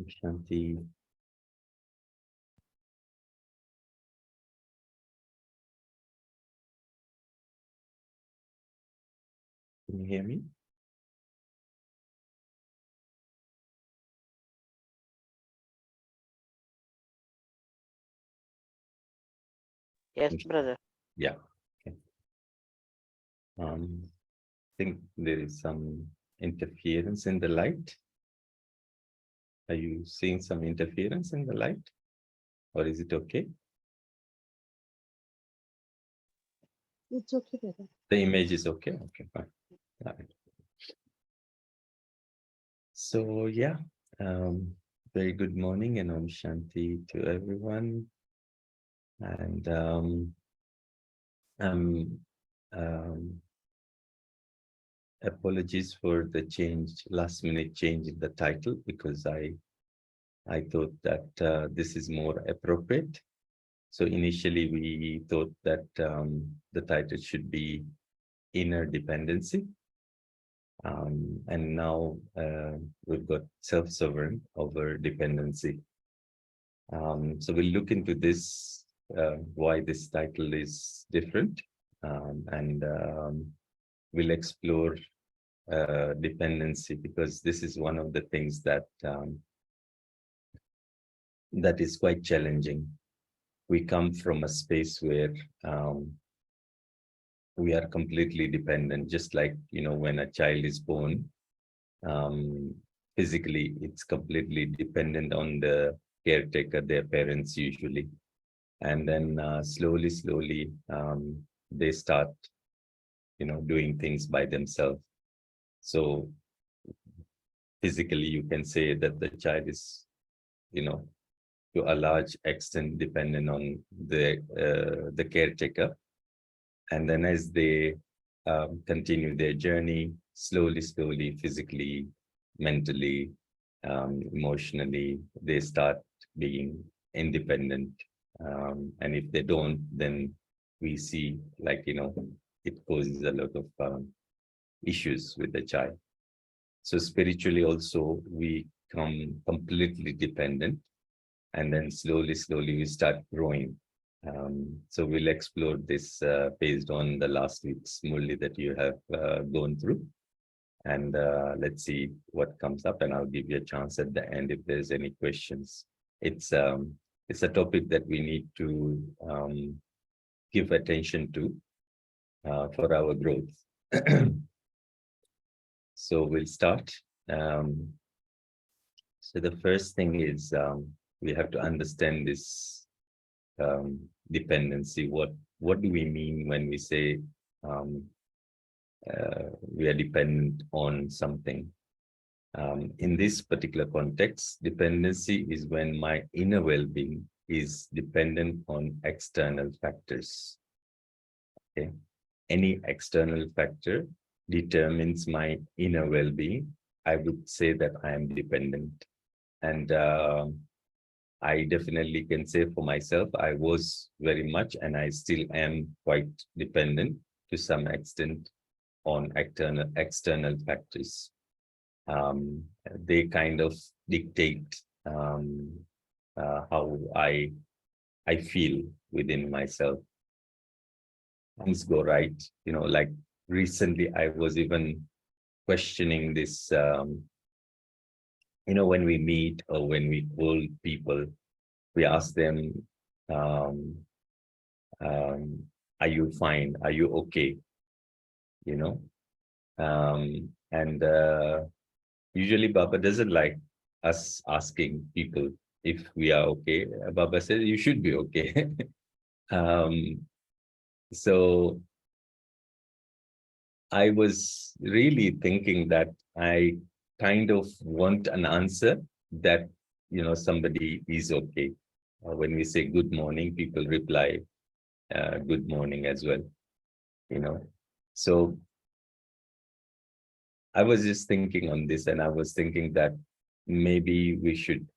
Shanti. Can you hear me? Yes, brother. Yeah. Okay. I think there is some interference in the light. Are you seeing some interference in the light? Or is it okay? It's okay, brother. The image is okay? Okay, fine. All right. So, yeah, very good morning and Om Shanti to everyone. And apologies for the last minute change in the title, because I thought that this is more appropriate. So initially we thought that the title should be Inner Dependency. And now we've got self-sovereign over dependency. So we'll look into this, why this title is different, and we'll explore dependency, because this is one of the things that that is quite challenging. We come from a space where we are completely dependent, just like, when a child is born, physically, it's completely dependent on the caretaker, their parents usually. And then slowly, they start, doing things by themselves. So physically, you can say that the child is, to a large extent dependent on the caretaker. And then as they continue their journey, slowly, physically, mentally, emotionally, they start being independent. And if they don't, then we see, like, it causes a lot of issues with the child. So spiritually also, we come completely dependent, and then slowly we start growing. So we'll explore this based on the last week's Murli that you have gone through. And let's see what comes up, and I'll give you a chance at the end if there's any questions. It's a topic that we need to give attention to for our growth. So we'll start. So the first thing is we have to understand this dependency. What do we mean when we say we are dependent on something? In this particular context, dependency is when my inner well-being is dependent on external factors. Okay, any external factor determines my inner well-being. I would say that I am dependent, and I definitely can say for myself, I was very much, and I still am quite dependent to some extent on external factors. They kind of dictate how I feel within myself. Things go right, like recently I was even questioning this. When we meet or when we call people, we ask them, are you fine? Are you okay? And usually Baba doesn't like us asking people if we are okay. Baba says, you should be okay. So I was really thinking that I kind of want an answer that, somebody is okay. When we say good morning, people reply good morning as well, So I was just thinking on this, and I was thinking that maybe we should,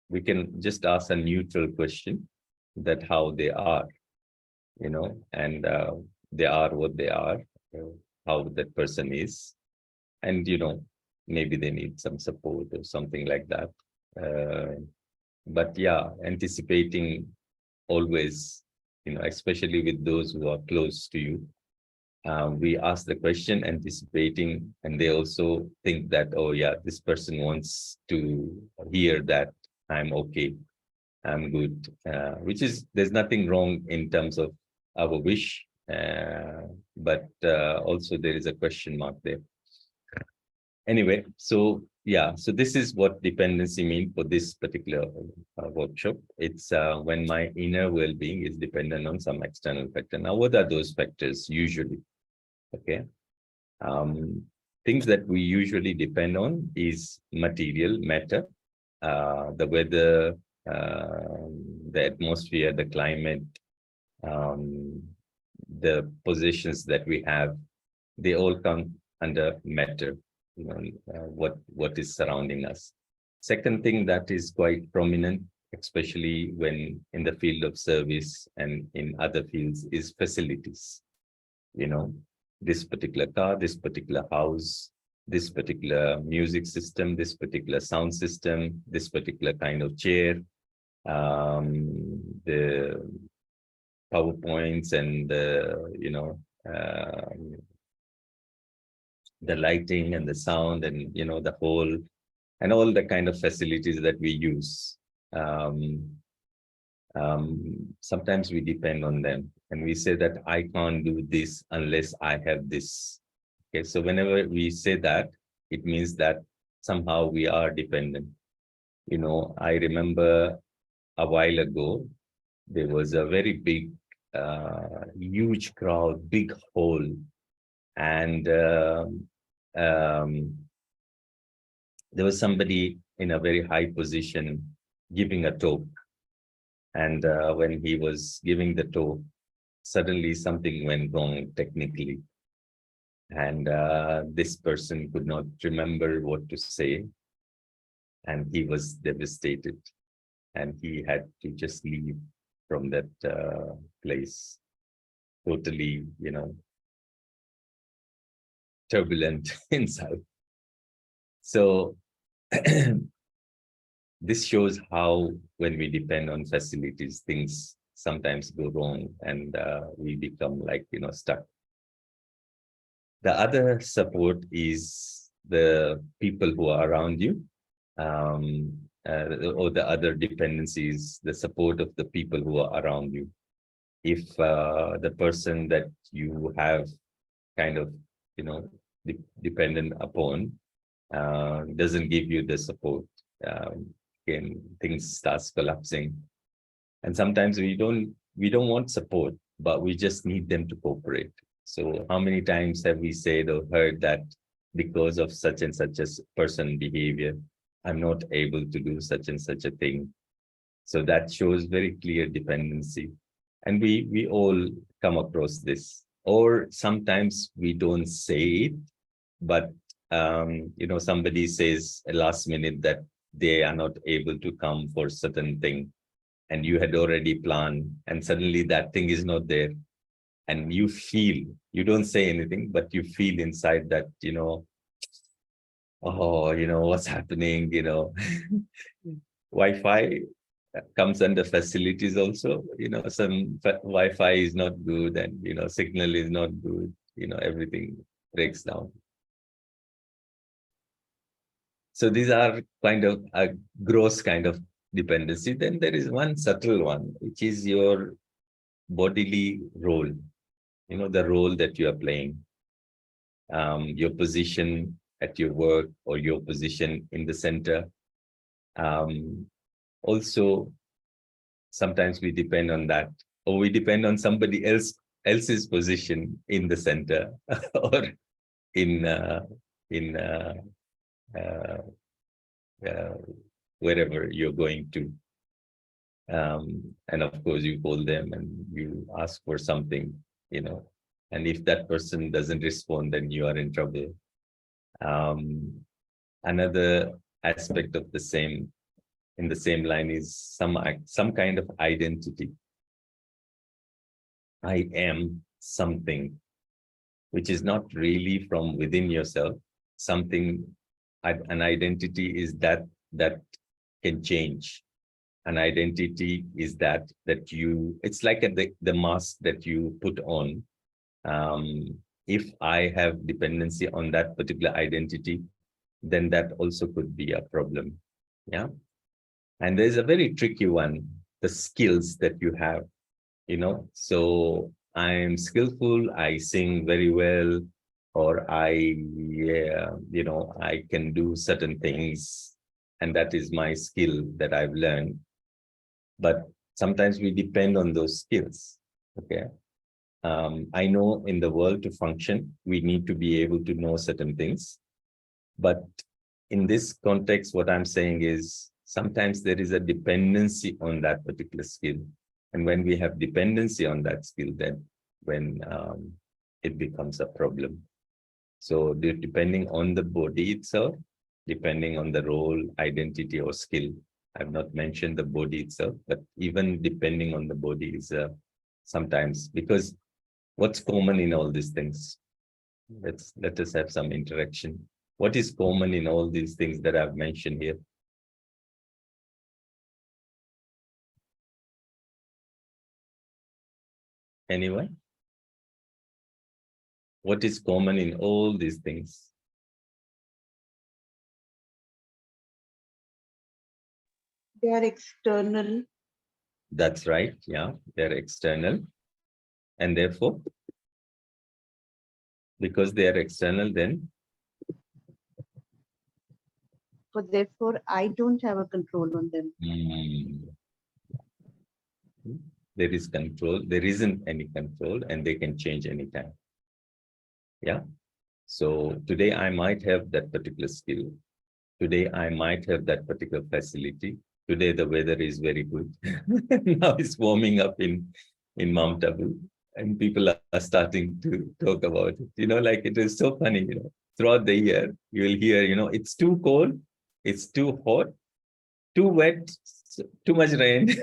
we can just ask a neutral question, that how they are, and they are what they are, how that person is. And, maybe they need some support or something like that. But yeah, anticipating always, especially with those who are close to you. We ask the question anticipating, and they also think that, oh yeah, this person wants to hear that I'm okay, I'm good, which is, there's nothing wrong in terms of our wish, but also there is a question mark there. Anyway, so yeah, so this is what dependency means for this particular workshop. It's when my inner well-being is dependent on some external factor. Now, what are those factors usually? Okay. Things that we usually depend on is material matter, the weather, the atmosphere, the climate, the positions that we have, they all come under matter, what is surrounding us. Second thing that is quite prominent, especially when in the field of service and in other fields, is facilities. This particular car, this particular house, this particular music system, this particular sound system, this particular kind of chair, the PowerPoints and the lighting and the sound and the whole and all the kind of facilities that we use. Sometimes we depend on them and we say that I can't do this unless I have this. Okay, so whenever we say that, it means that somehow we are dependent. I remember a while ago, there was a very big, huge crowd, big hall, and there was somebody in a very high position giving a talk. And when he was giving the talk, suddenly something went wrong technically. And this person could not remember what to say. And he was devastated. And he had to just leave from that place. Totally, turbulent inside. So this shows how when we depend on facilities, things sometimes go wrong and we become like, stuck. The other support is the people who are around you, or the other dependencies, the support of the people who are around you. If the person that you have kind of, dependent upon doesn't give you the support, again, things starts collapsing. And sometimes we don't want support, but we just need them to cooperate. So how many times have we said or heard that because of such and such a person behavior, I'm not able to do such and such a thing. So that shows very clear dependency. And we all come across this. Or sometimes we don't say it, but somebody says at last minute that they are not able to come for certain thing, and you had already planned, and suddenly that thing is not there. And you feel, you don't say anything, but you feel inside that, what's happening, Wi-Fi comes under facilities also, some Wi-Fi is not good and, signal is not good, everything breaks down. So these are kind of a gross kind of dependency. Then there is one subtle one, which is your bodily role, the role that you are playing, your position at your work or your position in the center. Also, sometimes we depend on that, or we depend on somebody else's position in the center or in wherever you're going to. And of course, you call them and you ask for something, and if that person doesn't respond, then you are in trouble. Another aspect of the same, in the same line, is some kind of identity. I am something which is not really from within yourself, something An identity is that can change. An identity is that it's like the mask that you put on. If I have dependency on that particular identity, then that also could be a problem. Yeah. And there's a very tricky one, the skills that you have, So I'm skillful, I sing very well, or I can do certain things, and that is my skill that I've learned. But sometimes we depend on those skills. Okay. I know in the world to function, we need to be able to know certain things. But in this context, what I'm saying is sometimes there is a dependency on that particular skill. And when we have dependency on that skill, then when it becomes a problem. So depending on the body itself, depending on the role, identity, or skill. I've not mentioned the body itself, but even depending on the body is sometimes, because what's common in all these things? Let us have some interaction. What is common in all these things that I've mentioned here? Anyone? What is common in all these things? They are external. That's right. Yeah, they're external. And therefore, because they are external, then Therefore, I don't have a control on them. There is control. There isn't any control, and they can change anytime. Yeah. So today I might have that particular skill. Today I might have that particular facility. Today the weather is very good. Now it's warming up in Mount Abu, and people are starting to talk about it. Like it is so funny. Throughout the year you will hear, it's too cold, it's too hot, too wet, too much rain.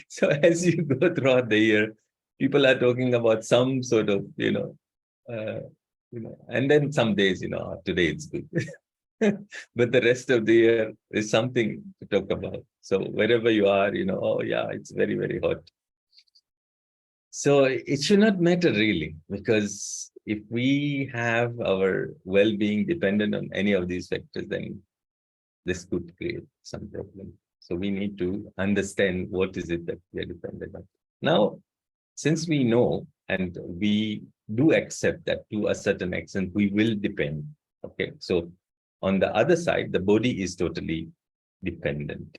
So as you go throughout the year, people are talking about some sort of, and then some days, today it's good. But the rest of the year is something to talk about. So wherever you are, oh yeah, it's very, very hot. So it should not matter really, because if we have our well-being dependent on any of these factors, then this could create some problem. So we need to understand what is it that we are dependent on. Now, since we know and we do accept that to a certain extent, we will depend. Okay, so on the other side, the body is totally dependent.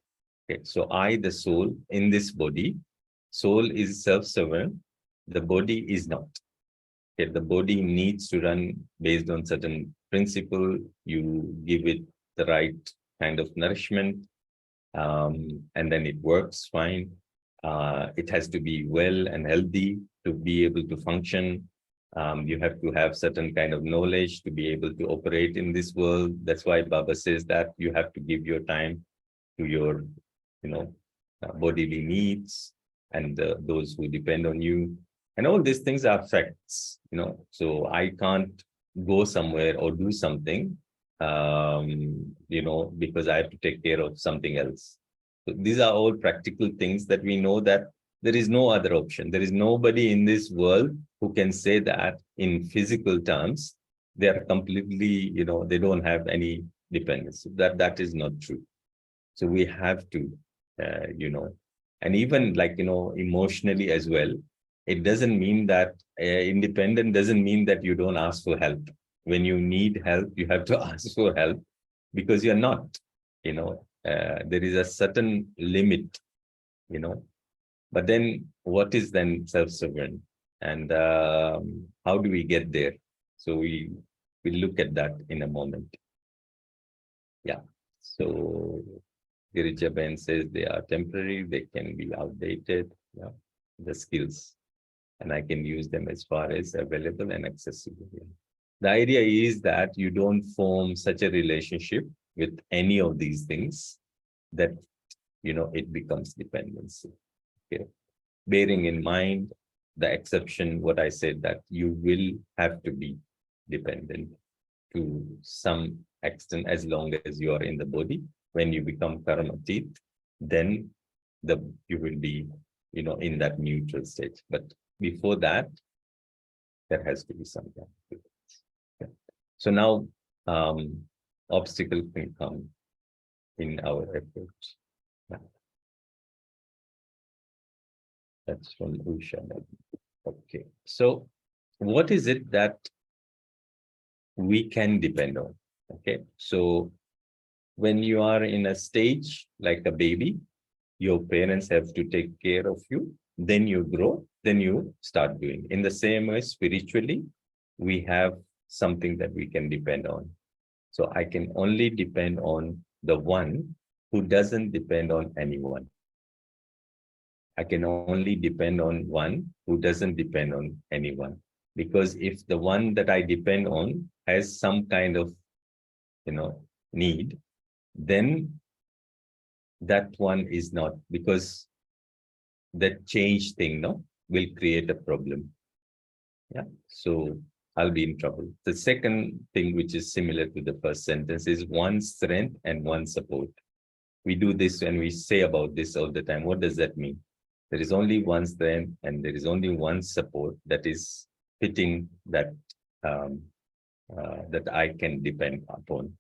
Okay, so I, the soul in this body, soul is self-sovereign, the body is not. Okay, the body needs to run based on certain principle. You give it the right kind of nourishment, and then it works fine. It has to be well and healthy to be able to function. You have to have certain kind of knowledge to be able to operate in this world. That's why Baba says that you have to give your time to your, bodily needs and those who depend on you. And all these things are facts, So I can't go somewhere or do something, because I have to take care of something else. So these are all practical things that we know that there is no other option. There is nobody in this world who can say that in physical terms, they are completely, they don't have any dependency. That is not true. So we have to, and even like, emotionally as well, it doesn't mean that independent doesn't mean that you don't ask for help. When you need help, you have to ask for help, because you're not, there is a certain limit, but then what is then self-sovereign, and how do we get there? So we look at that in a moment. Yeah. So Girijaben says they are temporary, they can be outdated, yeah, the skills, and I can use them as far as available and accessible. Yeah. The idea is that you don't form such a relationship with any of these things that, it becomes dependency. Okay. Bearing in mind the exception, what I said, that you will have to be dependent to some extent as long as you are in the body. When you become karmatit, then you will be, in that neutral state. But before that, there has to be some time. Yeah. So now, obstacle can come in our effort. Yeah. That's from Usha. Okay. So what is it that we can depend on? Okay. So when you are in a stage like a baby, your parents have to take care of you. Then you grow, then you start doing. In the same way, spiritually, we have something that we can depend on. So I can only depend on the one who doesn't depend on anyone. I can only depend on one who doesn't depend on anyone. Because if the one that I depend on has some kind of, need, then that one is not, because that change thing, will create a problem. Yeah. So I'll be in trouble. The second thing, which is similar to the first sentence, is one strength and one support. We do this and we say about this all the time. What does that mean? There is only one strength and there is only one support that is fitting that that I can depend upon.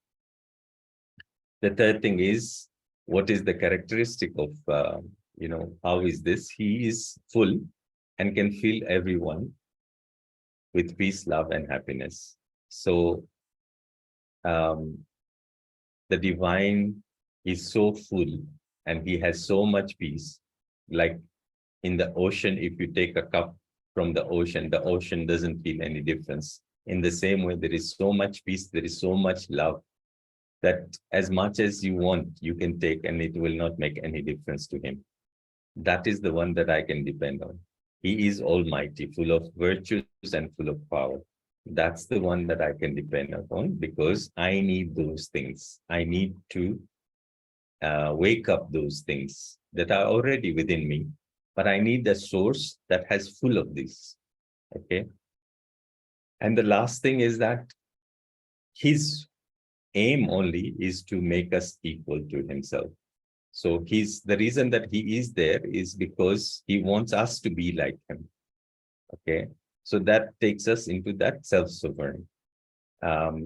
The third thing is, what is the characteristic of, how is this? He is full and can fill everyone with peace, love, and happiness. So the divine is so full and he has so much peace. Like in the ocean, if you take a cup from the ocean doesn't feel any difference. In the same way, there is so much peace, there is so much love, that as much as you want, you can take, and it will not make any difference to him. That is the one that I can depend on. He is almighty, full of virtues and full of power. That's the one that I can depend upon, because I need those things. I need to wake up those things that are already within me, but I need a source that has full of this. Okay. And the last thing is that his aim only is to make us equal to himself. So the reason that he is there is because he wants us to be like him. Okay. So that takes us into that self-sovereignty.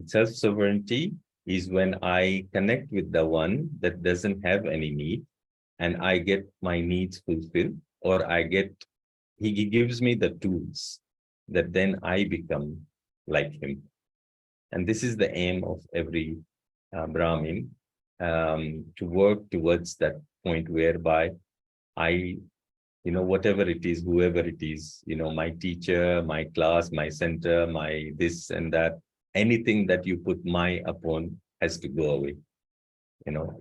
Self-sovereignty is when I connect with the one that doesn't have any need, and I get my needs fulfilled, or he gives me the tools that then I become like him. And this is the aim of every Brahmin, to work towards that point whereby I, whatever it is, whoever it is, my teacher, my class, my center, my this and that, anything that you put my upon has to go away.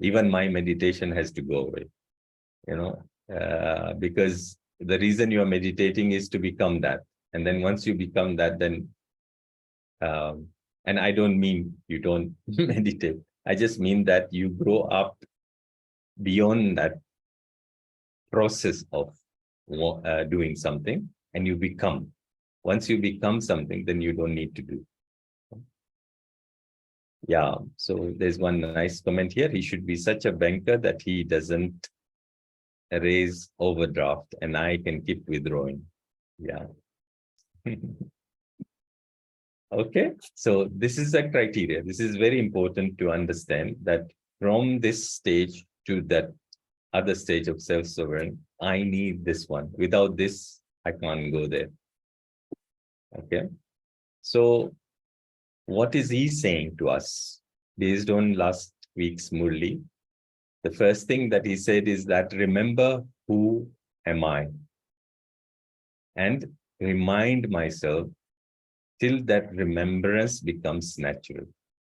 Even my meditation has to go away, because the reason you are meditating is to become that. And then once you become that, then, and I don't mean you don't meditate. I just mean that you grow up beyond that process of doing something, and you become. Once you become something, then you don't need to do. Yeah, so there's one nice comment here. He should be such a banker that he doesn't raise overdraft, and I can keep withdrawing. Yeah. Okay, so this is a criteria. This is very important to understand, that from this stage to that other stage of self-sovereign, I need this one. Without this, I can't go there. Okay, so what is he saying to us? Based on last week's Murli, the first thing that he said is that, remember who am I? And remind myself till that remembrance becomes natural.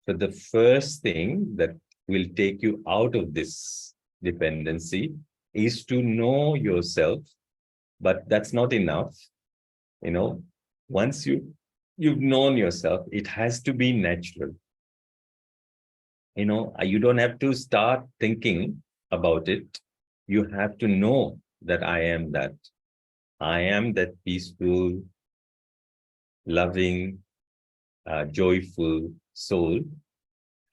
So the first thing that will take you out of this dependency is to know yourself, but that's not enough. Once you've known yourself, it has to be natural. You don't have to start thinking about it. You have to know that I am that. I am that peaceful, loving, joyful soul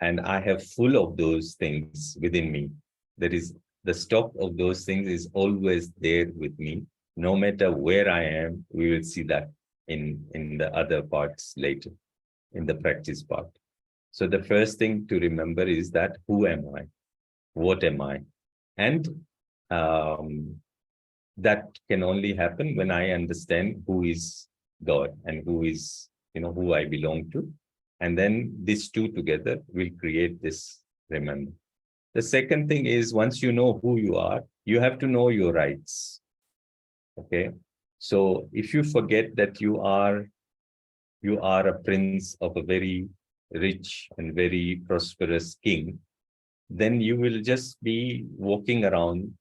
and I have full of those things within me. There is the stock of those things is always there with me. No matter where I am, we will see that in the other parts later, in the practice part. So the first thing to remember is that who am I? What am I? And that can only happen when I understand who is God and who is, who I belong to. And then these two together will create this remember. The second thing is, once you know who you are, you have to know your rights. Okay. So if you forget that you are a prince of a very rich and very prosperous king, then you will just be walking around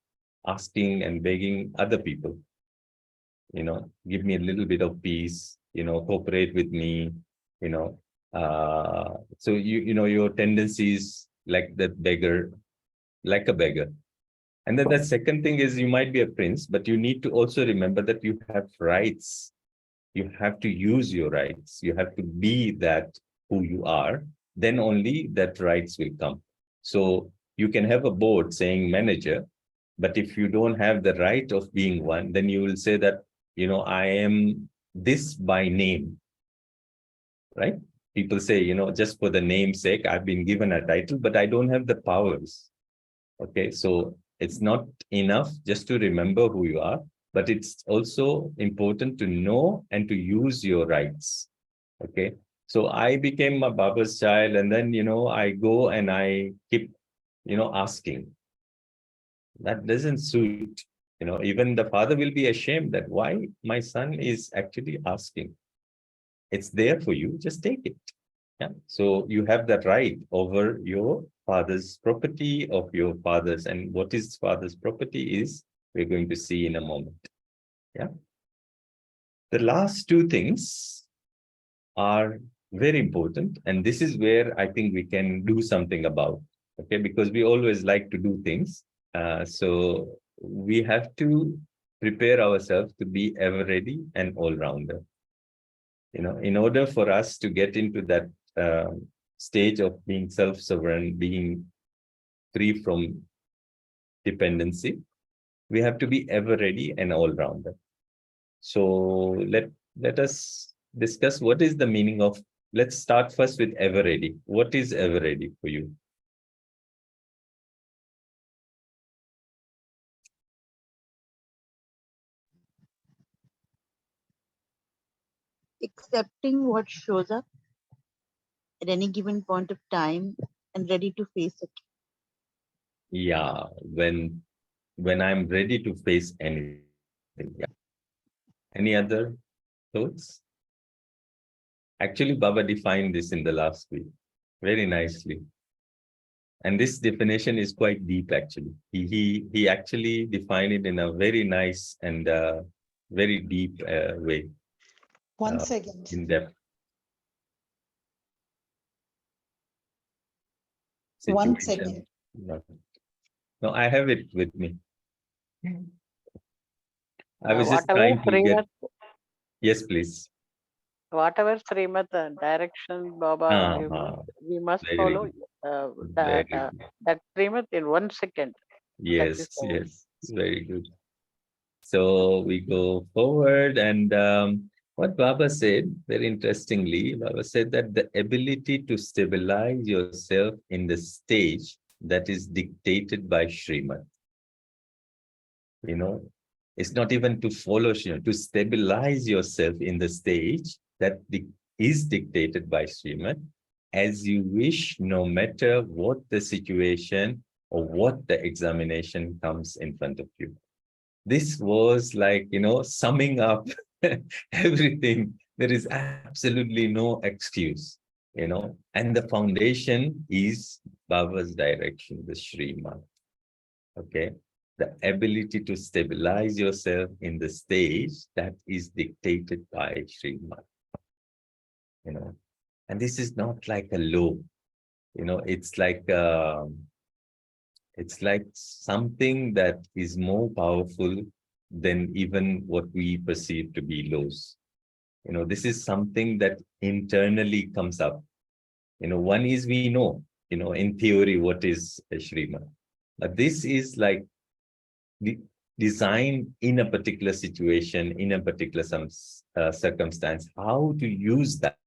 asking and begging other people, give me a little bit of peace, cooperate with me, you know. So your tendencies like that beggar, like a beggar. And then the second thing is, you might be a prince, but you need to also remember that you have rights. You have to use your rights. You have to be that who you are. Then only that rights will come. So you can have a board saying manager, but if you don't have the right of being one, then you will say that, I am this by name, right? People say, just for the name's sake, I've been given a title, but I don't have the powers. Okay, so it's not enough just to remember who you are, but it's also important to know and to use your rights. Okay, so I became a Baba's child, and then, I go and I keep, asking. That doesn't suit. Even the father will be ashamed that why my son is actually asking. It's there for you, just take it. Yeah. So you have that right over your father's property, of your father's, and what is father's property is we're going to see in a moment. Yeah. The last two things are very important, and this is where I think we can do something about. Okay, because we always like to do things. So we have to prepare ourselves to be ever ready and all-rounder. In order for us to get into that stage of being self-sovereign, being free from dependency, we have to be ever ready and all-rounder. So let us discuss what is the meaning of. Let's start first with ever ready. What is ever ready for you? Accepting what shows up at any given point of time and ready to face it. Yeah, when I'm ready to face anything. Yeah. Any other thoughts? Actually, Baba defined this in the last week very nicely. And this definition is quite deep, actually. He actually defined it in a very nice and very deep way. One second. In depth. One Situation. second. No, I have it with me. I was just Whatever trying to get. Srimad, Yes, please. whatever Srimad direction Baba give, Uh-huh. we must Very follow good. that Very good. that Srimad in 1 second. That is Yes, yes, very good. So we go forward, and what Baba said, very interestingly, Baba said that the ability to stabilize yourself in the stage that is dictated by Srimad. It's not even to follow Srimad, to stabilize yourself in the stage that is dictated by Srimad as you wish, no matter what the situation or what the examination comes in front of you. This was like, summing up everything. There is absolutely no excuse, and the foundation is Baba's direction, the Srimad. Okay. The ability to stabilize yourself in the stage that is dictated by Srimad. And this is not like a law, it's like something that is more powerful than even what we perceive to be laws. This is something that internally comes up. One is we know in theory, what is a Srimad. But this is like designed in a particular situation, in a particular circumstance, how to use that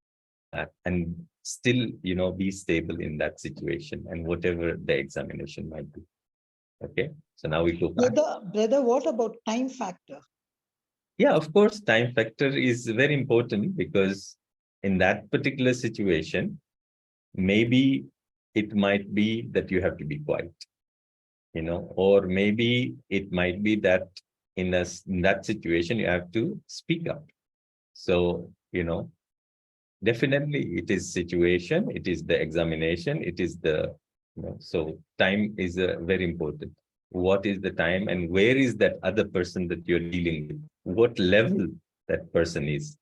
and still, be stable in that situation and whatever the examination might be. Okay, so now we go back. Brother, what about time factor? Yeah, of course, time factor is very important because in that particular situation, maybe it might be that you have to be quiet, or maybe it might be that in that situation, you have to speak up. So, definitely it is situation, it is the examination, it is the, so time is very important. What is the time and where is that other person that you're dealing with? What level that person is?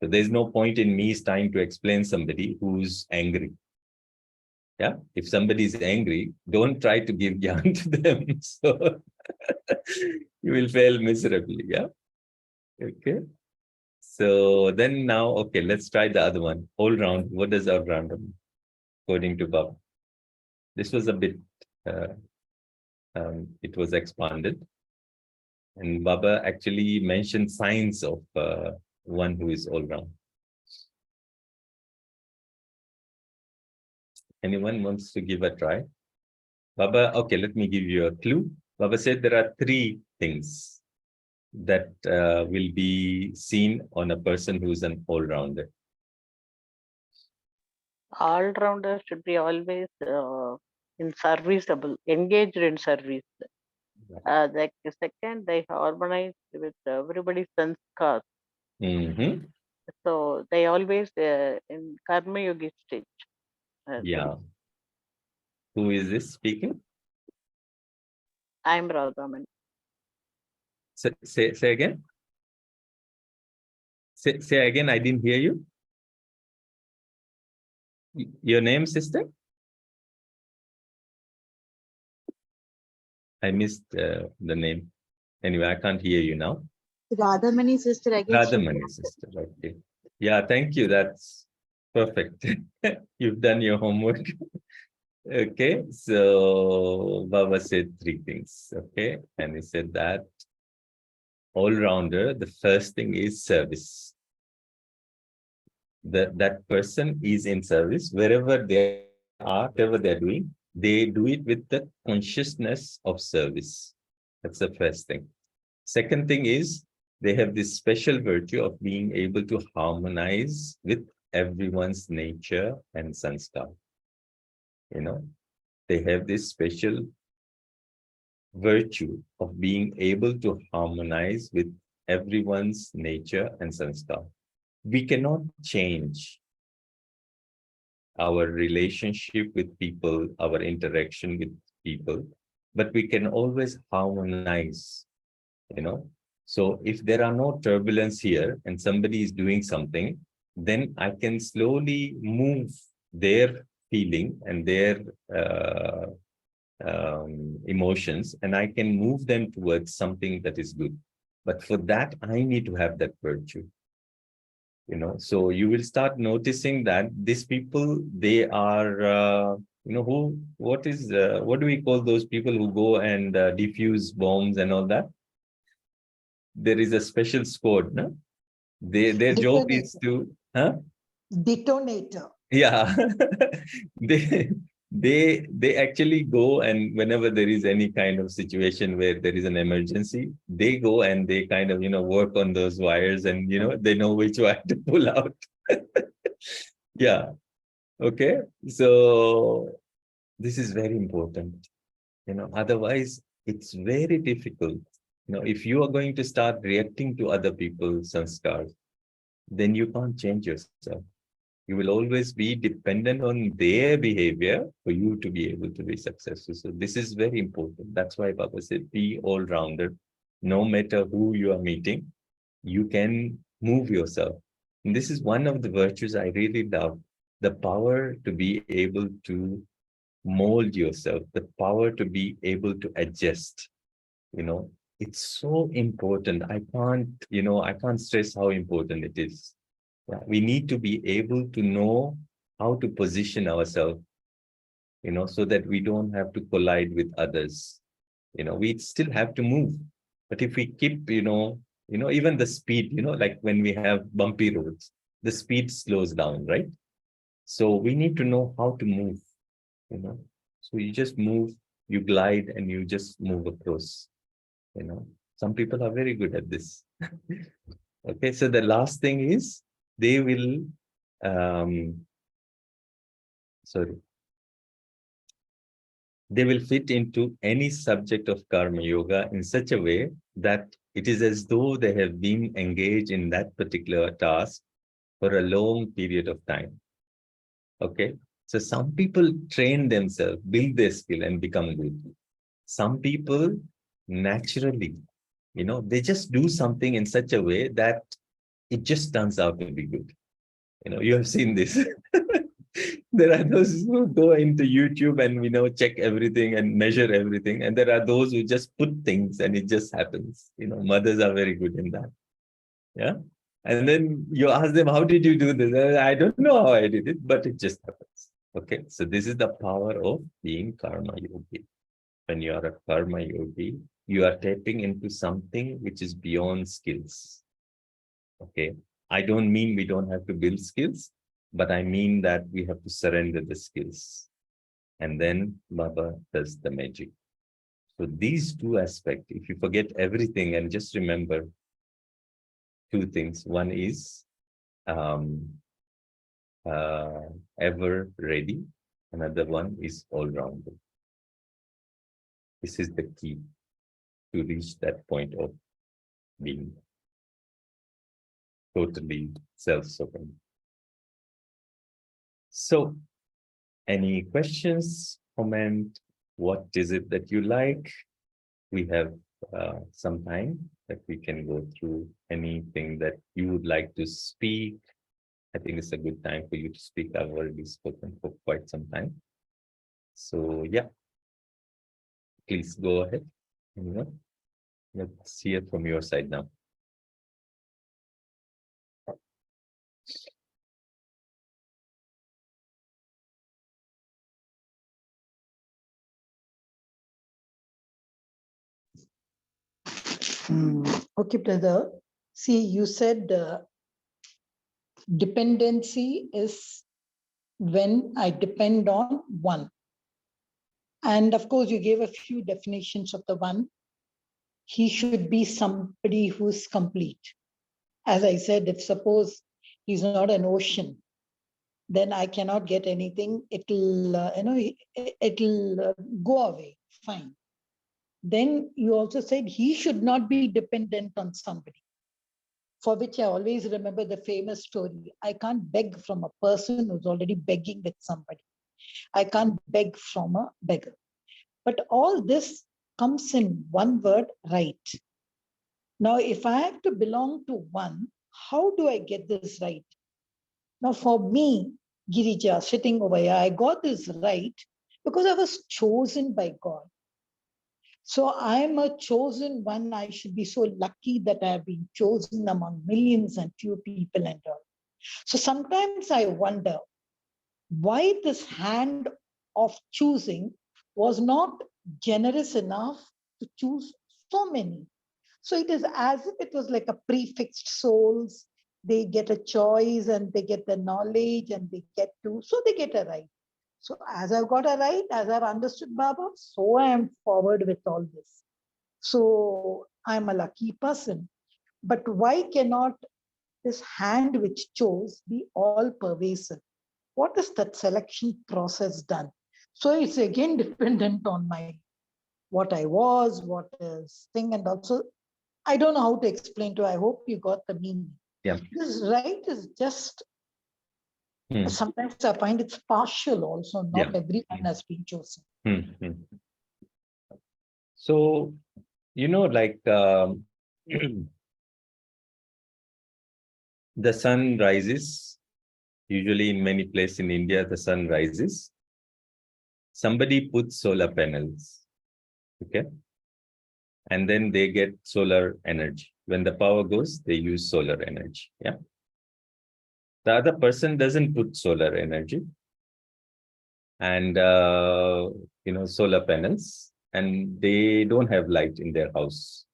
So there's no point in me trying to explain somebody who's angry. Yeah, if somebody is angry, don't try to give jnana to them. So you will fail miserably. Yeah. Okay. So then now, okay, let's try the other one. All round. What does all round mean? According to Baba? This was a bit, it was expanded. And Baba actually mentioned signs of one who is all round. Anyone wants to give a try? Baba, okay, let me give you a clue. Baba said there are 3 things that will be seen on a person who's an all-rounder. All-rounder should be always in serviceable, engaged in service. The second, they harmonize with everybody's sanskar. Mm-hmm. So they always in karma yogi stage. Yeah. Who is this speaking? I'm Radhaman. Say again. Say again. I didn't hear you. Your name, sister? I missed the name. Anyway, I can't hear you now. Radhamani sister, I guess. Radhamani sister. Okay. Yeah, thank you. That's perfect. You've done your homework. Okay. So Baba said 3 things. Okay. And he said that all-rounder, the first thing is service. That person is in service wherever they are, whatever they're doing, they do it with the consciousness of service. That's the first thing. Second thing is they have this special virtue of being able to harmonize with everyone's nature and sanskar. They have this special virtue of being able to harmonize with everyone's nature and sanskar. We cannot change our relationship with people, our interaction with people, but we can always harmonize, So if there are no turbulence here and somebody is doing something, then I can slowly move their feeling and their emotions, and I can move them towards something that is good. But for that, I need to have that virtue. So you will start noticing that these people, they are, what do we call those people who go and defuse bombs and all that? There is a special squad, no? Their job is to, Detonator. Yeah, they actually go, and whenever there is any kind of situation where there is an emergency, they go and they kind of work on those wires, and they know which wire to pull out. Yeah. Okay. So this is very important. Otherwise it's very difficult. If you are going to start reacting to other people's sanskars, then you can't change yourself. You will always be dependent on their behavior for you to be able to be successful. So this is very important. That's why Baba said, be all-rounder. No matter who you are meeting, you can move yourself. And this is one of the virtues I really love, the power to be able to mold yourself, the power to be able to adjust. It's so important. I can't stress how important it is. We need to be able to know how to position ourselves so that we don't have to collide with others. We still have to move. But if we keep, even the speed, like when we have bumpy roads, the speed slows down, right? So we need to know how to move, So you just move, you glide, and you just move across, Some people are very good at this. Okay, so the last thing is they will, they will fit into any subject of karma yoga in such a way that it is as though they have been engaged in that particular task for a long period of time. Okay, so some people train themselves, build their skill, and become good. Some people naturally, they just do something in such a way that it just turns out to be good. You have seen this. There are those who go into YouTube and check everything and measure everything, and there are those who just put things and it just happens. Mothers are very good in that. Yeah. And then you ask them, how did you do this? I don't know how I did it, but it just happens. Okay. So this is the power of being karma yogi. When you are a karma yogi, you are tapping into something which is beyond skills. Okay. I don't mean we don't have to build skills, but I mean that we have to surrender the skills. And then Baba does the magic. So these two aspects, if you forget everything and just remember two things. One is ever ready. Another one is all-rounder. This is the key to reach that point of being totally self-sovereign. So, any questions, comment? What is it that you like? We have some time that we can go through anything that you would like to speak. I think it's a good time for you to speak. I've already spoken for quite some time. So, yeah, please go ahead. Let's hear from your side now. Okay, brother. See, you said dependency is when I depend on one. And of course, you gave a few definitions of the one. He should be somebody who's complete. As I said, if suppose he's not an ocean, then I cannot get anything. It'll, it'll go away. Fine. Then you also said he should not be dependent on somebody, for which I always remember the famous story. I can't beg from a person who's already begging with somebody. I can't beg from a beggar. But all this comes in one word, right. Now, if I have to belong to one, how do I get this right? Now, for me, Girija, sitting over here, I got this right because I was chosen by God. So I'm a chosen one. I should be so lucky that I have been chosen among millions and few people and all. So sometimes I wonder why this hand of choosing was not generous enough to choose so many. So it is as if it was like a prefixed souls. They get a choice and they get the knowledge and they get to, so they get a right. So as I've got a right, as I've understood Baba, so I am forward with all this. So I'm a lucky person. But why cannot this hand which chose be all pervasive? What is that selection process done? So it's again dependent on what I was, what is thing, and also I don't know how to explain to. I hope you got the meaning. Yeah. This right is just sometimes I find it's partial also. Not everyone has been chosen. So, like the sun rises, usually in many places in India, the sun rises. Somebody puts solar panels, okay? And then they get solar energy. When the power goes, they use solar energy, yeah? The other person doesn't put solar energy. and solar panels, and they don't have light in their house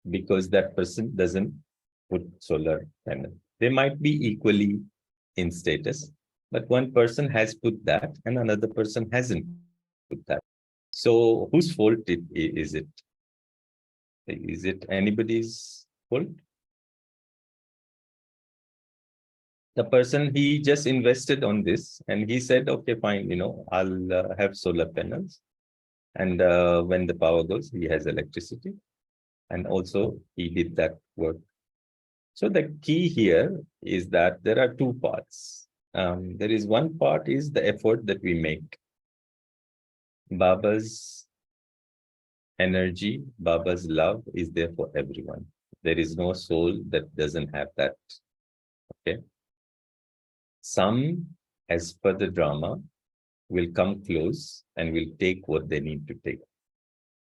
because that person doesn't put solar panel. They might be equally in status, but one person has put that and another person hasn't put that. So whose fault is it? Is it anybody's fault? The person, he just invested on this and he said, okay, fine, I'll have solar panels. And when the power goes, he has electricity. And also he did that work. So the key here is that there are two parts. There is one part is the effort that we make. Baba's energy, Baba's love is there for everyone. There is no soul that doesn't have that. Okay. Some, as per the drama, will come close and will take what they need to take.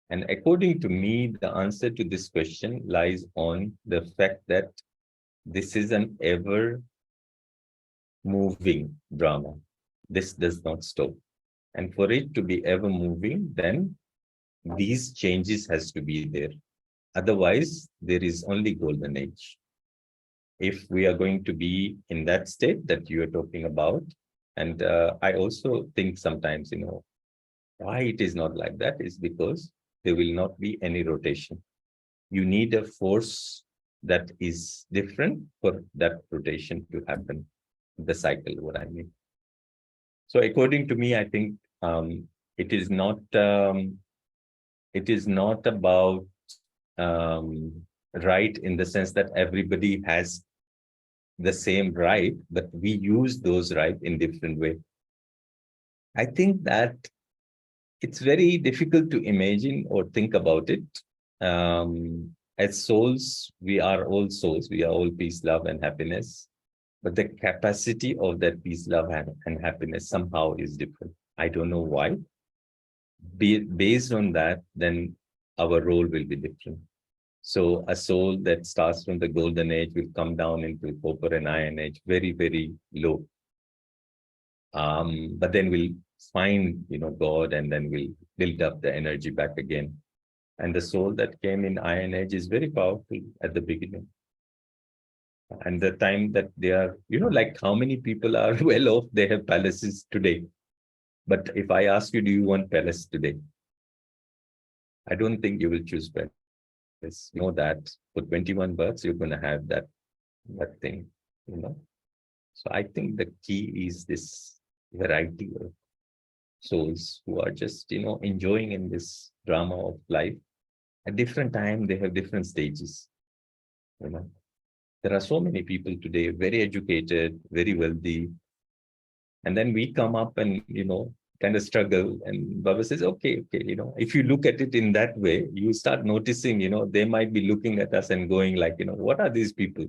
And according to me, the answer to this question lies on the fact that this is an ever moving drama. This does not stop. And for it to be ever moving, then these changes has to be there. Otherwise, there is only golden age. If we are going to be in that state that you are talking about, and I also think sometimes, why it is not like that is because there will not be any rotation. You need a force that is different for that rotation to happen. The cycle, what I mean. So according to me, I think it is not about right in the sense that everybody has the same right, but we use those right in different way. I think that it's very difficult to imagine or think about it. As souls, we are all souls. We are all peace, love, and happiness. But the capacity of that peace, love, and happiness somehow is different. I don't know why. Based on that, then our role will be different. So a soul that starts from the golden age will come down into copper and iron age, very, very low. But then we'll find, God, and then we'll build up the energy back again. And the soul that came in iron age is very powerful at the beginning. And the time that they are, like how many people are well off, they have palaces today. But if I ask you, do you want palace today? I don't think you will choose palace. You know that for 21 bucks, you're going to have that thing, So I think the key is this variety of souls who are just, enjoying in this drama of life. At different time, they have different stages, There are so many people today, very educated, very wealthy. And then we come up and, kind of struggle. And Baba says, okay, if you look at it in that way, you start noticing, they might be looking at us and going like, what are these people,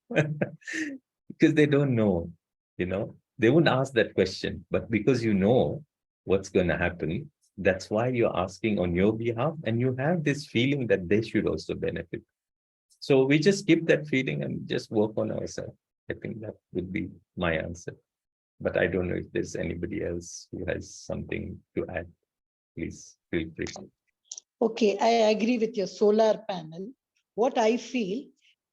because they don't know, they wouldn't ask that question. But because you know what's going to happen, that's why you're asking on your behalf. And you have this feeling that they should also benefit. So we just keep that feeling and just work on ourselves. I think that would be my answer. But I don't know if there's anybody else who has something to add. Please feel free. Okay, I agree with your solar panel. What I feel,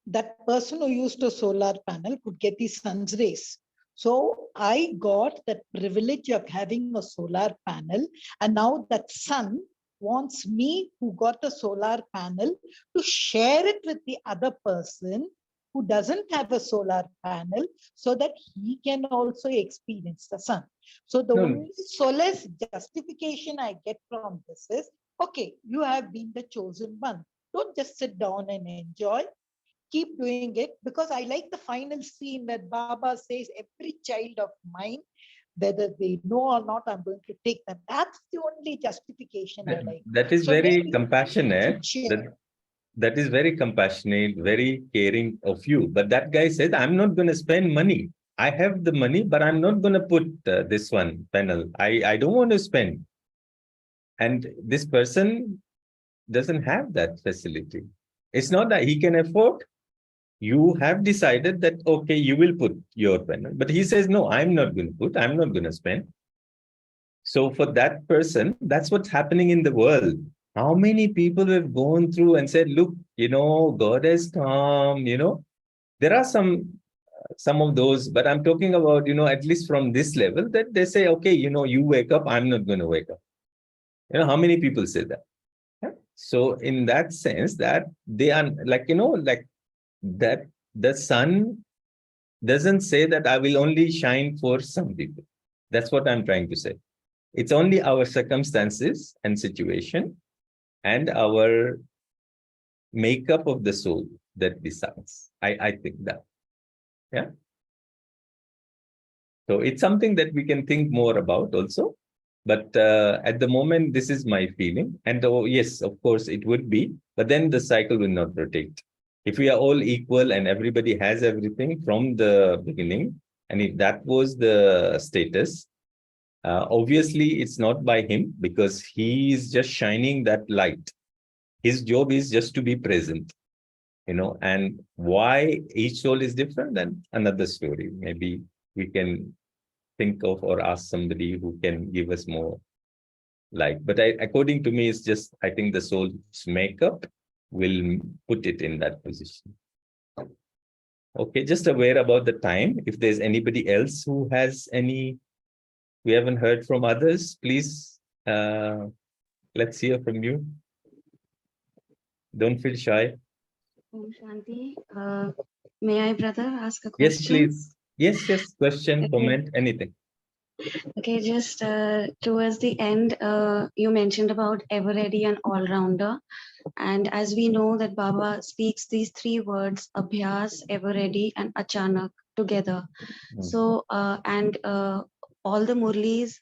that person who used a solar panel could get the sun's rays. So I got that privilege of having a solar panel, and now that sun wants me, who got a solar panel, to share it with the other person who doesn't have a solar panel, so that he can also experience the sun. So the only solace justification I get from this is, okay, you have been the chosen one. Don't just sit down and enjoy. Keep doing it, because I like the final scene that Baba says, every child of mine, whether they know or not, I'm going to take them. That's the only justification I like. That is very compassionate. That is very compassionate, very caring of you. But that guy says, I'm not going to spend money. I have the money, but I'm not going to put this one panel. I don't want to spend. And this person doesn't have that facility. It's not that he can afford. You have decided that, okay, you will put your panel. But he says, no, I'm not going to put, I'm not going to spend. So for that person, that's what's happening in the world. How many people have gone through and said, look, God has come, there are some of those, but I'm talking about, at least from this level, that they say, okay, you wake up, I'm not going to wake up. How many people say that? Yeah. So in that sense, that they are like, like that the sun doesn't say that I will only shine for some people. That's what I'm trying to say. It's only our circumstances and situation and our makeup of the soul that decides. I think that. Yeah. So it's something that we can think more about also. But at the moment, this is my feeling. And yes, of course, it would be. But then the cycle will not rotate. If we are all equal and everybody has everything from the beginning, and if that was the status, obviously it's not by him because he is just shining that light. His job is just to be present, and why each soul is different, then another story. Maybe we can think of or ask somebody who can give us more light. But according to me, it's just, I think the soul's makeup will put it in that position. Okay, just aware about the time. If there's anybody else who has any, we haven't heard from others, please, let's hear from you. Don't feel shy. Om Shanti. May I, brother, ask a Yes, question? please. Yes. Question, comment, anything. Okay, just towards the end, you mentioned about ever ready and all rounder. And as we know that Baba speaks these three words, Abhyas, ever ready, and Achanak together. So, and all the Murlis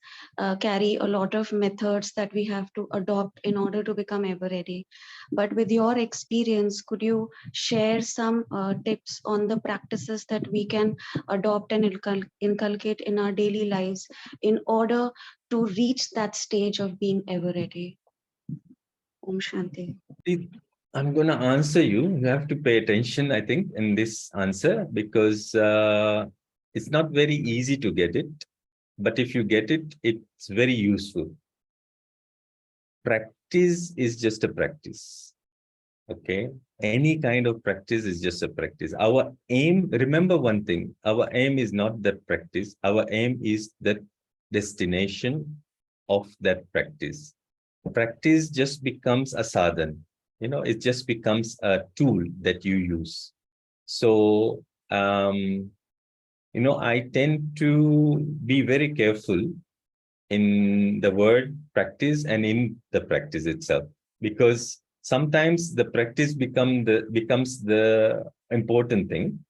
carry a lot of methods that we have to adopt in order to become ever ready. But with your experience, could you share some tips on the practices that we can adopt and inculcate in our daily lives in order to reach that stage of being ever ready? Om Shanti. I'm going to answer you. You have to pay attention, I think, in this answer, because it's not very easy to get it. But if you get it, it's very useful. Practice is just a practice. Okay. Any kind of practice is just a practice. Our aim, remember one thing, our aim is not that practice. Our aim is the destination of that practice. Practice just becomes a sadhan. It just becomes a tool that you use. So, I tend to be very careful in the word practice and in the practice itself, because sometimes the practice becomes the important thing,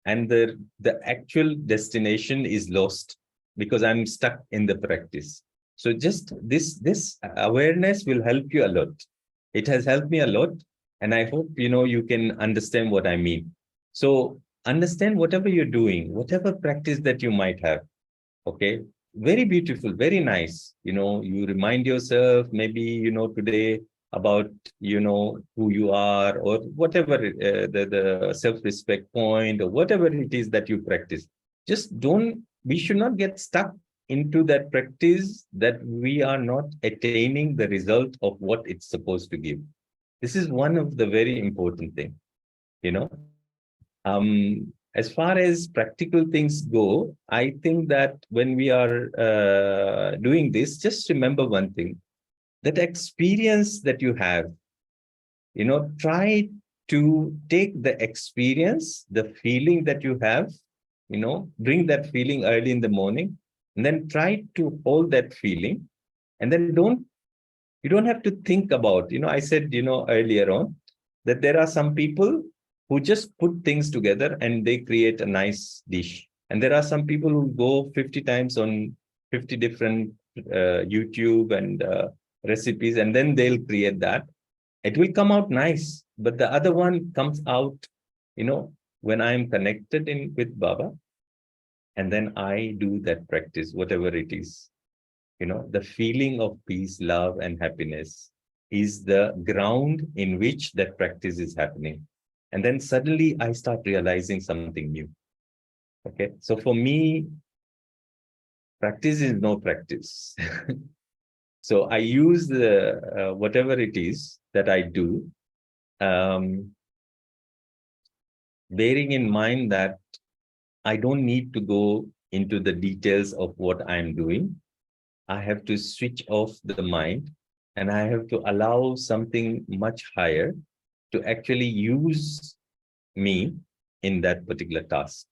and the actual destination is lost because I'm stuck in the practice. So just this awareness will help you a lot. It has helped me a lot, and I hope you can understand what I mean. So understand whatever you're doing, whatever practice that you might have. Okay, very beautiful, very nice. You remind yourself maybe today about who you are, or whatever the self-respect point, or whatever it is that you practice. Just we should not get stuck into that practice that we are not attaining the result of what it's supposed to give. This is one of the very important thing. As far as practical things go, I think that when we are doing this, just remember one thing, that experience that you have, try to take the experience, the feeling that you have, bring that feeling early in the morning, and then try to hold that feeling. And then you don't have to think about, I said, earlier on, that there are some people who just put things together and they create a nice dish. And there are some people who go 50 times on 50 different YouTube and recipes, and then they'll create that. It will come out nice, but the other one comes out, when I'm connected with Baba, and then I do that practice, whatever it is. The feeling of peace, love, and happiness is the ground in which that practice is happening. And then suddenly I start realizing something new. Okay. So for me, practice is no practice. So I use the whatever it is that I do, bearing in mind that I don't need to go into the details of what I'm doing. I have to switch off the mind, and I have to allow something much higher to actually use me in that particular task.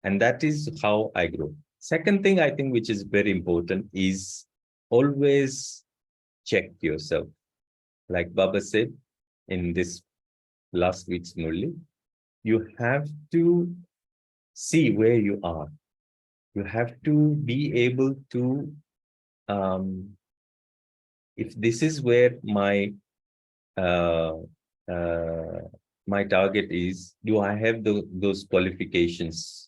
And that is how I grow. Second thing I think which is very important is always check yourself. Like Baba said in this last week's Murli, you have to see where you are. You have to be able to, if this is where my my target is, do I have those qualifications?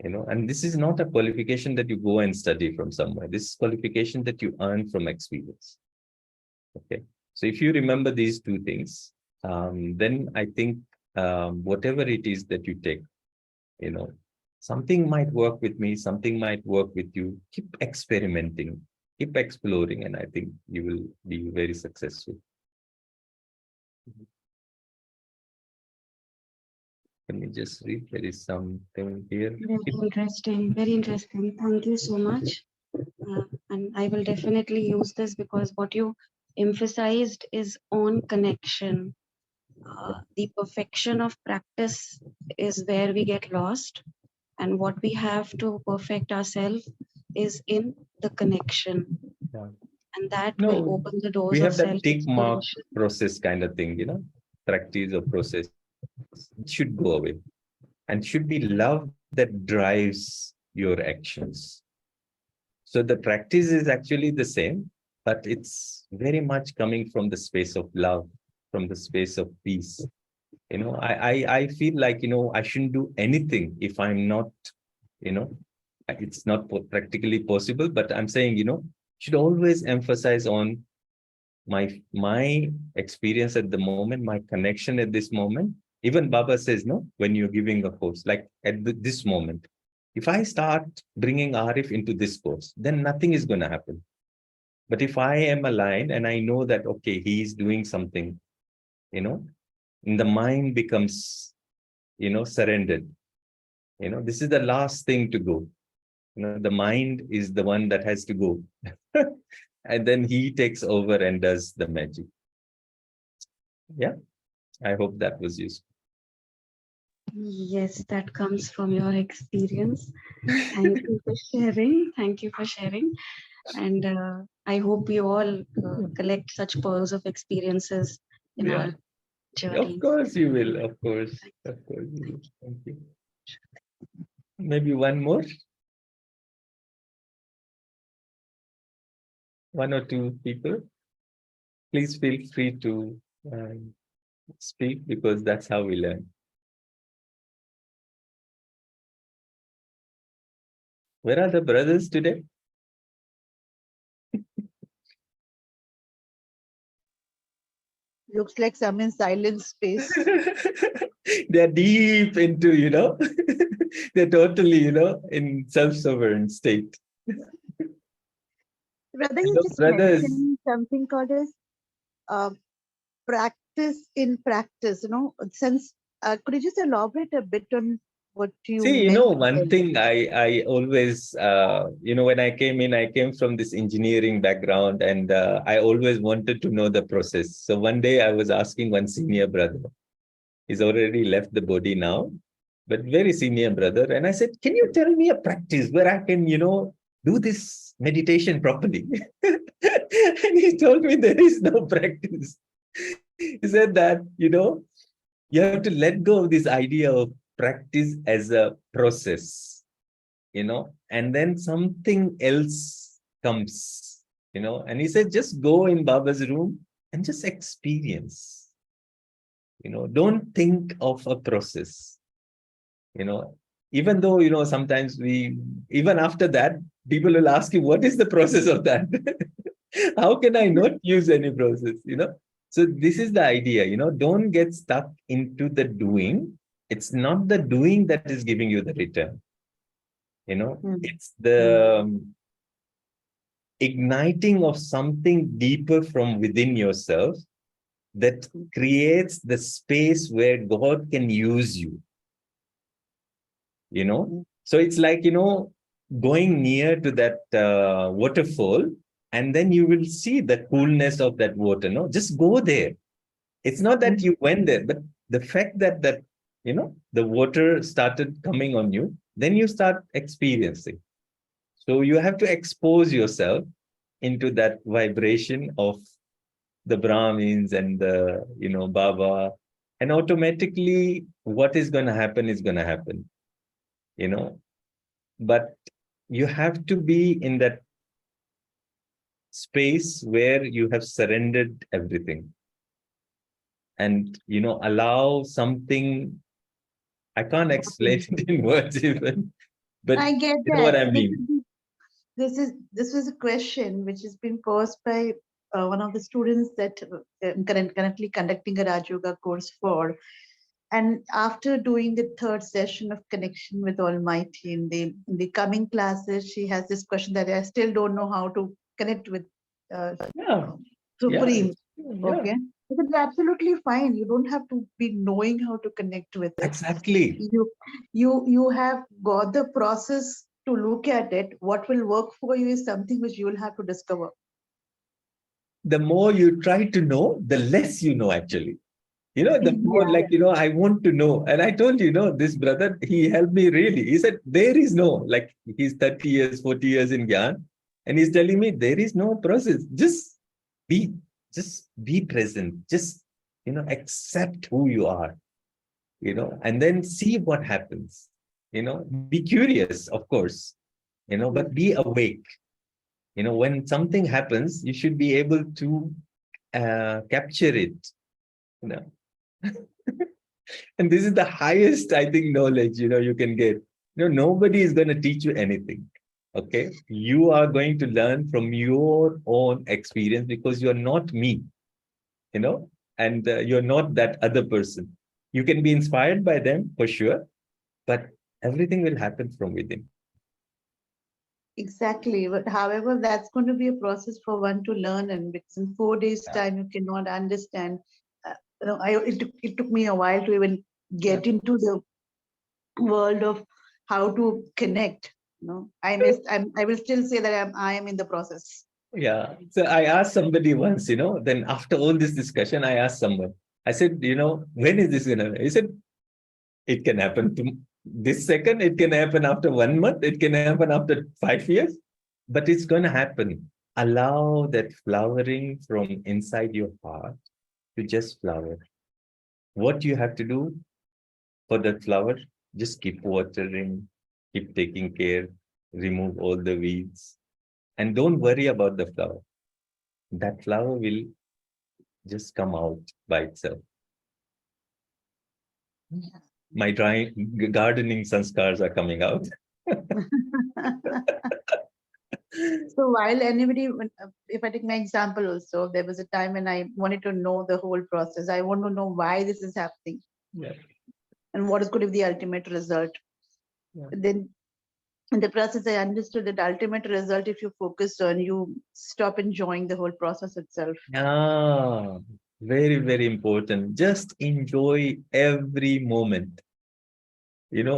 And this is not a qualification that you go and study from somewhere. This is qualification that you earn from experience. Okay. So if you remember these two things, then I think whatever it is that you take, something might work with me, something might work with you. Keep experimenting, keep exploring, and I think you will be very successful. Let me just read. There is something here. Very interesting. Very interesting. Thank you so much. And I will definitely use this because what you emphasized is on connection. The perfection of practice is where we get lost. And what we have to perfect ourselves is in the connection. Yeah. And that No, will open the doors we of have that tick mark self-exploration. process kind of thing, practice or process. It should go away. And should be love that drives your actions. So the practice is actually the same, but it's very much coming from the space of love, from the space of peace. I feel like, I shouldn't do anything if I'm not, it's not practically possible, but I'm saying, should always emphasize on my experience at the moment, my connection at this moment. Even Baba says, no, when you're giving a course, like at this moment, if I start bringing Arif into this course, then nothing is going to happen. But if I am aligned and I know that, okay, he's doing something, and the mind becomes, surrendered. This is the last thing to go. The mind is the one that has to go. And then he takes over and does the magic. Yeah, I hope that was useful. Yes, that comes from your experience. Thank you for sharing. Thank you for sharing. And I hope we all collect such pearls of experiences in our journey. Of course you will. Of course. Of course you will. Thank you. Maybe one more. One or two people. Please feel free to speak because that's how we learn. Where are the brothers today? Looks like some in silent space. They're deep into, they're totally, in self-sovereign state. Brother, you Hello, just brothers. mentioned something called as practice in practice, since could you just elaborate a bit on what you See, meant? one thing I always, when I came from this engineering background, and I always wanted to know the process. So one day I was asking one senior brother, he's already left the body now, but very senior brother. And I said, can you tell me a practice where I can, do this meditation properly? And he told me there is no practice. He said that, you have to let go of this idea of practice as a process, and then something else comes, and he said, just go in Baba's room and just experience, don't think of a process, even though, sometimes even after that, people will ask you, what is the process of that? How can I not use any process, So this is the idea, don't get stuck into the doing. It's not the doing that is giving you the return. It's the igniting of something deeper from within yourself that creates the space where God can use you. So it's like, going near to that waterfall, and then you will see the coolness of that water. No, just go there. It's not that you went there, but the fact that the water started coming on you, then you start experiencing. So you have to expose yourself into that vibration of the Brahmins and the, Baba, and automatically what is going to happen is going to happen, but you have to be in that space where you have surrendered everything and, allow something. I can't explain it in words even, but I get you know what that. I mean. This was a question which has been posed by one of the students that currently conducting a Rajyoga course for. And after doing the third session of connection with Almighty in the coming classes, she has this question that I still don't know how to connect with Yeah. Supreme. Yeah. Okay. It's absolutely fine. You don't have to be knowing how to connect with it. Exactly. You have got the process to look at it. What will work for you is something which you will have to discover. The more you try to know, the less you know actually. The more I want to know. And I told this brother, he helped me really. He said, there is no, he's 30 years, 40 years in Gyan. And he's telling me there is no process. Just be present. Just, accept who you are, and then see what happens. Be curious, of course, but be awake. When something happens, you should be able to capture it. And this is the highest, I think, knowledge, you can get. Nobody is going to teach you anything. Okay. You are going to learn from your own experience because you're not me, and you're not that other person. You can be inspired by them for sure, but everything will happen from within. Exactly. But however, that's going to be a process for one to learn, and because in 4 days' time you cannot understand. It took me a while to even get into the world of how to connect. I will still say that I am in the process. Yeah. So I asked somebody once, then after all this discussion, I asked someone, I said, when is this going to happen? He said, it can happen to this second, it can happen after 1 month, it can happen after 5 years, but it's going to happen. Allow that flowering from inside your heart to just flower. What you have to do for that flower, just keep watering, keep taking care, remove all the weeds, and don't worry about the flower. That flower will just come out by itself. My gardening sanskars are coming out. So while if I take my example also, there was a time when I wanted to know the whole process. I want to know why this is happening. Yeah. And what is going to be the ultimate result. Yeah. But then in the process, I understood that ultimate result, if you focus on, you stop enjoying the whole process itself. Ah, very, very important. Just enjoy every moment.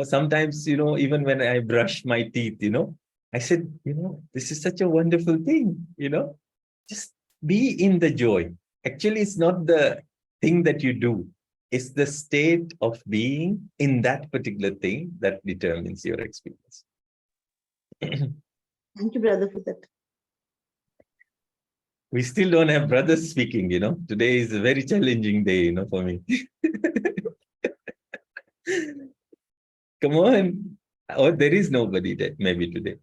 Sometimes, even when I brush my teeth, I said, this is such a wonderful thing, just be in the joy. Actually, it's not the thing that you do. It's the state of being in that particular thing that determines your experience. Thank you, brother, for that. We still don't have brothers speaking, Today is a very challenging day, for me. Come on. Oh, there is nobody there, maybe today.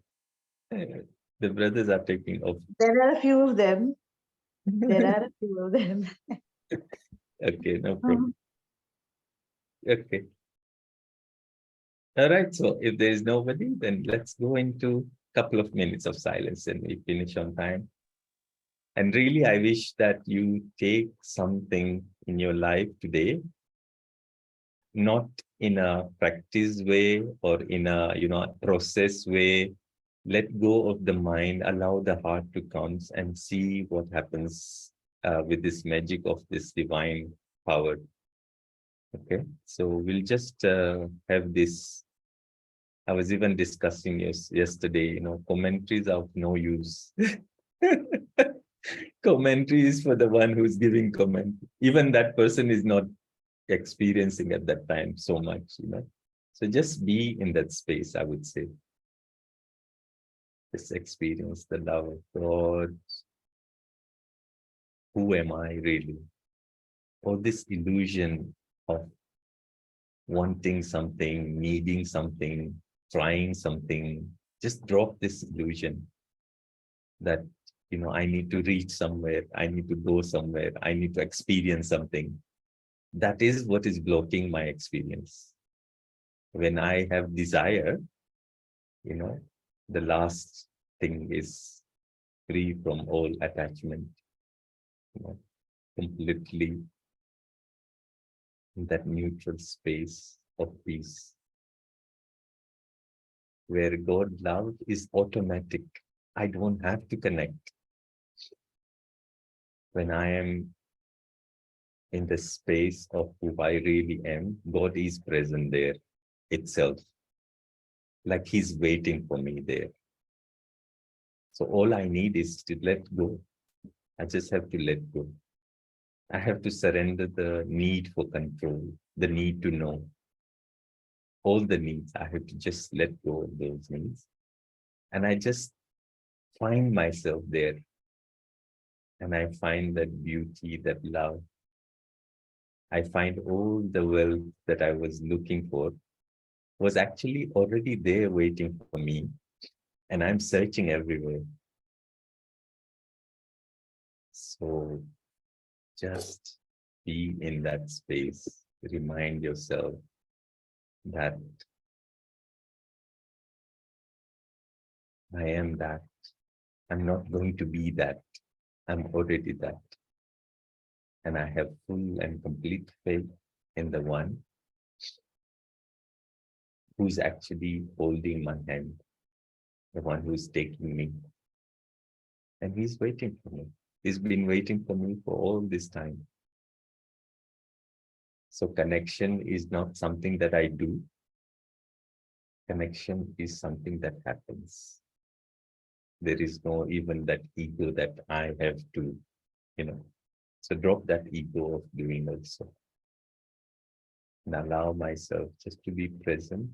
The brothers are taking off. There are a few of them. Okay, no problem. Okay. All right. So if there is nobody, then let's go into a couple of minutes of silence and we finish on time. And really, I wish that you take something in your life today not in a practice way or in a, process way. Let go of the mind, allow the heart to come and see what happens with this magic of this divine power. Okay, so we'll just have this. I was even discussing yesterday, commentaries are of no use. Commentary is for the one who's giving comment. Even that person is not experiencing at that time so much. So just be in that space, I would say. Just experience the love of God. Who am I really? Or this illusion of wanting something, needing something, trying something. Just drop this illusion that, I need to reach somewhere, I need to go somewhere, I need to experience something. That is what is blocking my experience. When I have desire, the last thing is free from all attachment, completely in that neutral space of peace, where God love is automatic. I don't have to connect. When I am in the space of who I really am, God is present there itself. Like he's waiting for me there. So all I need is to let go. I just have to let go. I have to surrender the need for control, the need to know. All the needs, I have to just let go of those needs. And I just find myself there. And I find that beauty, that love. I find all the wealth that I was looking for was actually already there waiting for me. And I'm searching everywhere. So just be in that space. Remind yourself that I am that. I'm not going to be that. I'm already that. And I have full and complete faith in the one who's actually holding my hand, the one who's taking me. And he's waiting for me. He's been waiting for me for all this time. So connection is not something that I do. Connection is something that happens. There is no even that ego that I have to, So drop that ego of doing also. And allow myself just to be present,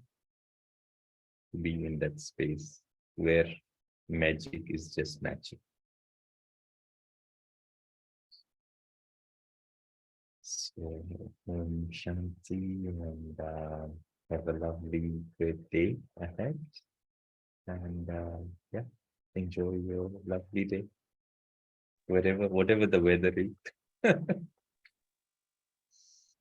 to be in that space where magic is just magic. So, Shanti, and have a lovely, great day ahead. And yeah, enjoy your lovely day, whatever the weather is.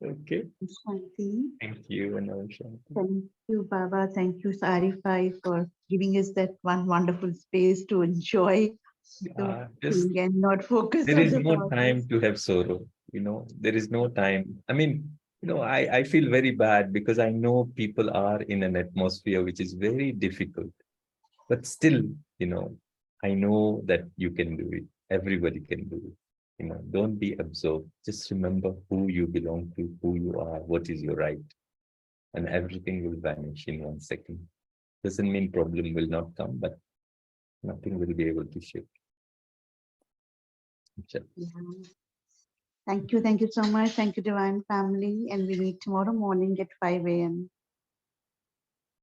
Okay, Shanti. thank you, and Shanti. Thank you, Baba. Thank you, Sarifai, for giving us that one wonderful space to enjoy the Just thing and not focus there on is the no problems. time to have sorrow. There is no time. I mean, I feel very bad because I know people are in an atmosphere which is very difficult. But still, I know that you can do it. Everybody can do it. Don't be absorbed. Just remember who you belong to, who you are, what is your right. And everything will vanish in 1 second. Doesn't mean problem will not come, but nothing will be able to shift. Yeah. Thank you so much. Thank you, Divine Family. And we meet tomorrow morning at 5 a.m.